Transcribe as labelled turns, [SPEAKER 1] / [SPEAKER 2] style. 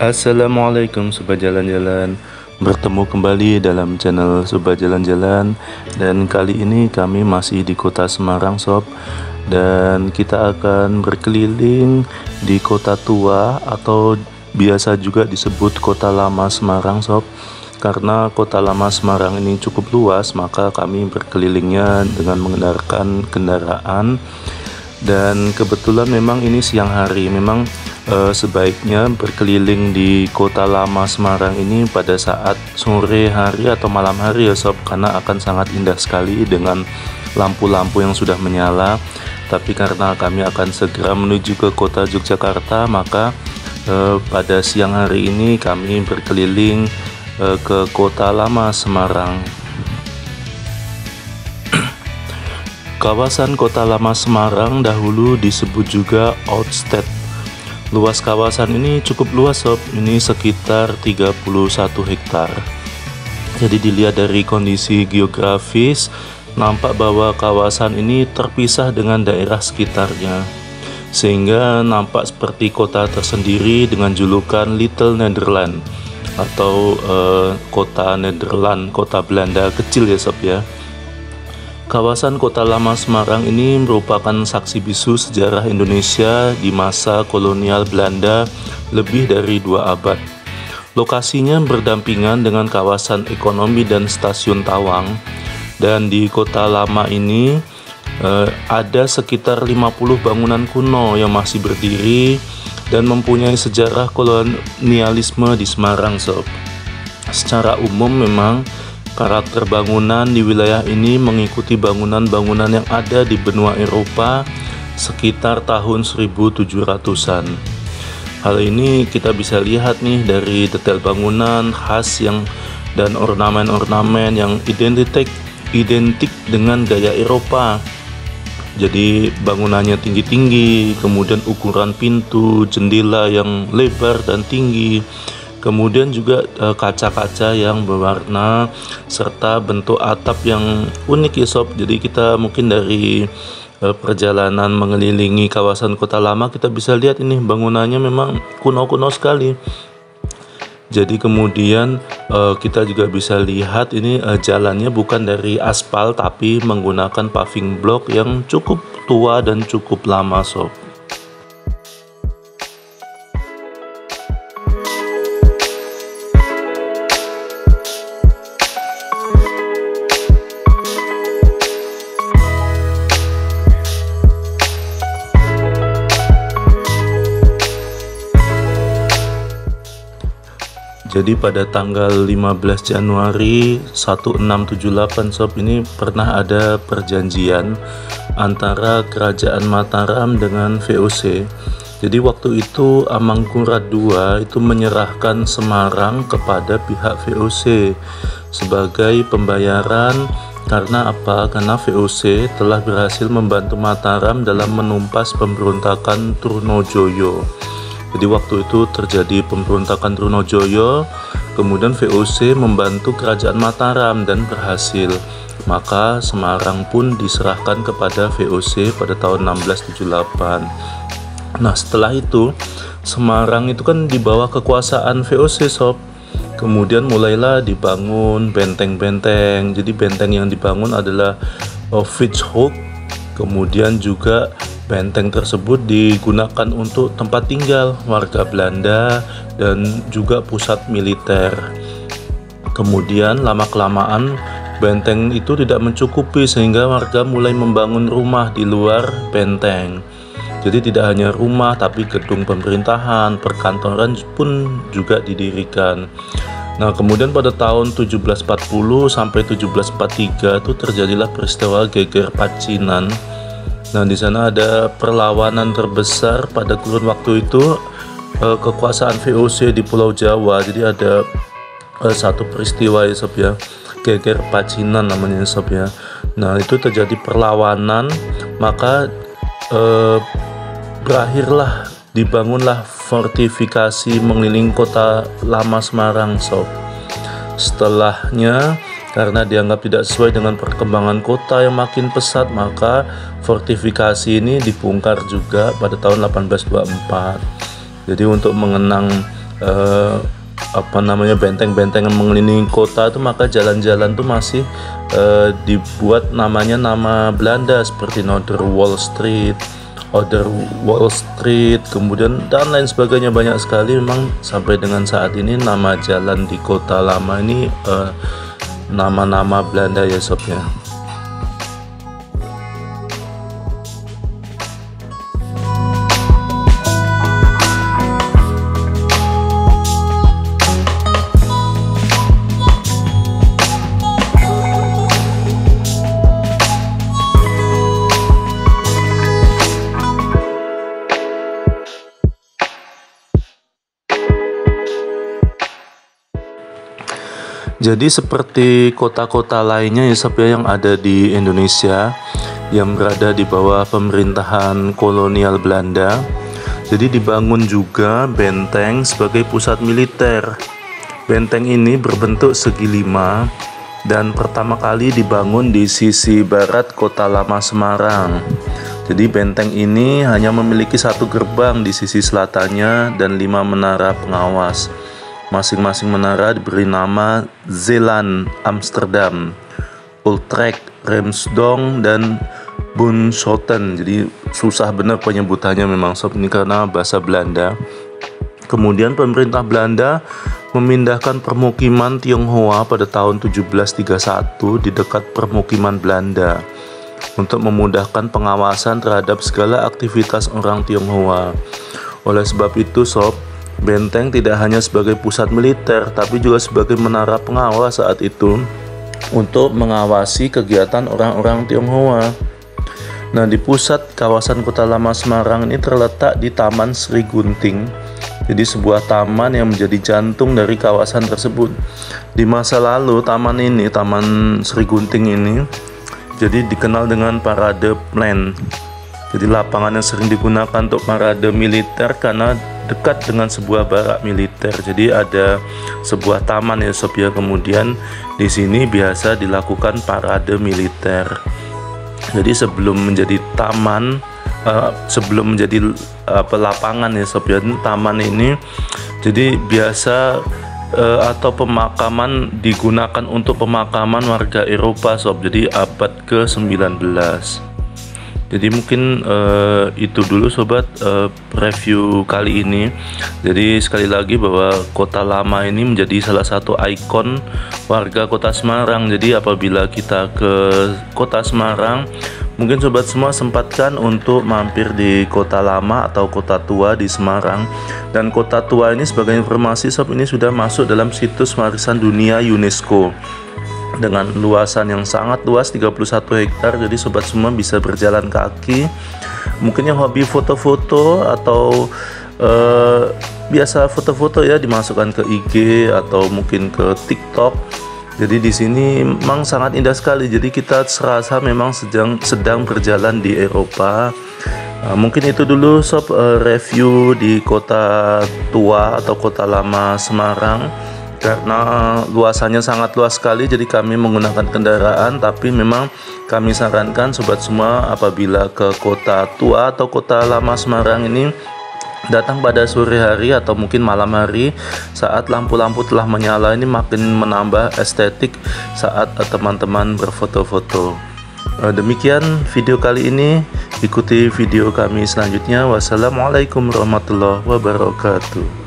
[SPEAKER 1] Assalamualaikum Sobat Jalan-Jalan. Bertemu kembali dalam channel Sobat Jalan-Jalan. Dan kali ini kami masih di kota Semarang Sob. Dan kita akan berkeliling di kota tua atau biasa juga disebut kota lama Semarang Sob. Karena kota lama Semarang ini cukup luas, maka kami berkelilingnya dengan mengendarkan kendaraan. Dan kebetulan memang ini siang hari, memang sebaiknya berkeliling di kota lama Semarang ini pada saat sore hari atau malam hari ya Sob, karena akan sangat indah sekali dengan lampu-lampu yang sudah menyala. Tapi karena kami akan segera menuju ke kota Yogyakarta, maka pada siang hari ini kami berkeliling ke kota lama Semarang. Kawasan kota lama Semarang dahulu disebut juga Oudtsted. Luas kawasan ini cukup luas Sob, ini sekitar 31 hektar. Jadi dilihat dari kondisi geografis, nampak bahwa kawasan ini terpisah dengan daerah sekitarnya, sehingga nampak seperti kota tersendiri dengan julukan Little Nederland atau kota Nederland, kota Belanda kecil ya Sob ya. Kawasan kota lama Semarang ini merupakan saksi bisu sejarah Indonesia di masa kolonial Belanda lebih dari 2 abad. Lokasinya berdampingan dengan kawasan ekonomi dan stasiun Tawang. Dan di kota lama ini ada sekitar 50 bangunan kuno yang masih berdiri dan mempunyai sejarah kolonialisme di Semarang Sob. Secara umum memang karakter bangunan di wilayah ini mengikuti bangunan-bangunan yang ada di benua Eropa sekitar tahun 1700-an. Hal ini kita bisa lihat nih dari detail bangunan khas dan ornamen-ornamen yang identik dengan gaya Eropa. Jadi bangunannya tinggi-tinggi, kemudian ukuran pintu, jendela yang lebar dan tinggi. Kemudian juga kaca-kaca yang berwarna serta bentuk atap yang unik ya Sob. Jadi kita mungkin dari perjalanan mengelilingi kawasan kota lama kita bisa lihat ini bangunannya memang kuno-kuno sekali. Jadi kemudian kita juga bisa lihat ini jalannya bukan dari aspal tapi menggunakan paving block yang cukup tua dan cukup lama Sob. Jadi pada tanggal 15 Januari 1678 Sob, ini pernah ada perjanjian antara Kerajaan Mataram dengan VOC. Jadi waktu itu Amangkurat II itu menyerahkan Semarang kepada pihak VOC sebagai pembayaran. Karena apa? Karena VOC telah berhasil membantu Mataram dalam menumpas pemberontakan Trunojoyo. Jadi waktu itu terjadi pemberontakan Trunojoyo, kemudian VOC membantu kerajaan Mataram dan berhasil. Maka Semarang pun diserahkan kepada VOC pada tahun 1678. Nah setelah itu Semarang itu kan di bawah kekuasaan VOC Sob. Kemudian mulailah dibangun benteng-benteng. Jadi benteng yang dibangun adalah Fritshoek. Kemudian juga benteng tersebut digunakan untuk tempat tinggal warga Belanda dan juga pusat militer. Kemudian lama-kelamaan benteng itu tidak mencukupi sehingga warga mulai membangun rumah di luar benteng. Jadi tidak hanya rumah tapi gedung pemerintahan, perkantoran pun juga didirikan. Nah kemudian pada tahun 1740 sampai 1743 itu terjadilah peristiwa Geger Pacinan. Nah di sana ada perlawanan terbesar pada kurun waktu itu kekuasaan VOC di Pulau Jawa. Jadi ada satu peristiwa ya Sob ya, Geger Pacinan namanya Sob ya. Nah itu terjadi perlawanan, maka berakhirlah dibangunlah fortifikasi mengelilingi kota lama Semarang Sob. Setelahnya karena dianggap tidak sesuai dengan perkembangan kota yang makin pesat, maka fortifikasi ini dibongkar juga pada tahun 1824. Jadi untuk mengenang benteng-bentengan mengelilingi kota itu, maka jalan-jalan tuh masih dibuat namanya nama Belanda seperti Noorderwall Street, Ouderwall Street, kemudian dan lain sebagainya, banyak sekali. Memang sampai dengan saat ini nama jalan di kota lama ini nama-nama Belanda ya sob ya. Jadi seperti kota-kota lainnya ya sob ya yang ada di Indonesia yang berada di bawah pemerintahan kolonial Belanda, jadi dibangun juga benteng sebagai pusat militer. Benteng ini berbentuk segi 5 dan pertama kali dibangun di sisi barat kota lama Semarang. Jadi benteng ini hanya memiliki 1 gerbang di sisi selatannya dan 5 menara pengawas. Masing-masing menara diberi nama Zeeland, Amsterdam, Utrecht, Remsdorf, dan Bunschoten. Jadi susah benar penyebutannya memang sob ini karena bahasa Belanda. Kemudian pemerintah Belanda memindahkan permukiman Tionghoa pada tahun 1731 di dekat permukiman Belanda untuk memudahkan pengawasan terhadap segala aktivitas orang Tionghoa. Oleh sebab itu sob, benteng tidak hanya sebagai pusat militer, tapi juga sebagai menara pengawas saat itu untuk mengawasi kegiatan orang-orang Tionghoa. Nah, di pusat kawasan kota lama Semarang ini terletak di Taman Sri Gunting. Jadi sebuah taman yang menjadi jantung dari kawasan tersebut. Di masa lalu Taman Sri Gunting ini jadi dikenal dengan parade plan. Jadi lapangan yang sering digunakan untuk parade militer karena dekat dengan sebuah barak militer. Jadi ada sebuah taman ya sob ya. Kemudian di sini biasa dilakukan parade militer. Jadi sebelum menjadi taman, sebelum menjadi lapangan ya sob ya, taman ini jadi biasa atau pemakaman digunakan untuk pemakaman warga Eropa sob. Jadi abad ke-19. Jadi mungkin itu dulu sobat review kali ini. Jadi sekali lagi bahwa kota lama ini menjadi salah satu ikon warga kota Semarang. Jadi apabila kita ke kota Semarang, mungkin sobat semua sempatkan untuk mampir di kota lama atau kota tua di Semarang. Dan kota tua ini sebagai informasi sob, ini sudah masuk dalam situs warisan dunia UNESCO dengan luasan yang sangat luas 31 hektar. Jadi sobat semua bisa berjalan kaki. Mungkin yang hobi foto-foto atau biasa foto-foto ya, dimasukkan ke IG atau mungkin ke TikTok. Jadi di sini memang sangat indah sekali. Jadi kita serasa memang sedang berjalan di Eropa. Mungkin itu dulu sob review di kota tua atau kota lama Semarang. Karena luasannya sangat luas sekali, jadi kami menggunakan kendaraan. Tapi memang kami sarankan sobat semua apabila ke kota tua atau kota lama Semarang ini datang pada sore hari atau mungkin malam hari saat lampu-lampu telah menyala, ini makin menambah estetik saat teman-teman berfoto-foto. Demikian video kali ini. Ikuti video kami selanjutnya. Wassalamualaikum warahmatullahi wabarakatuh.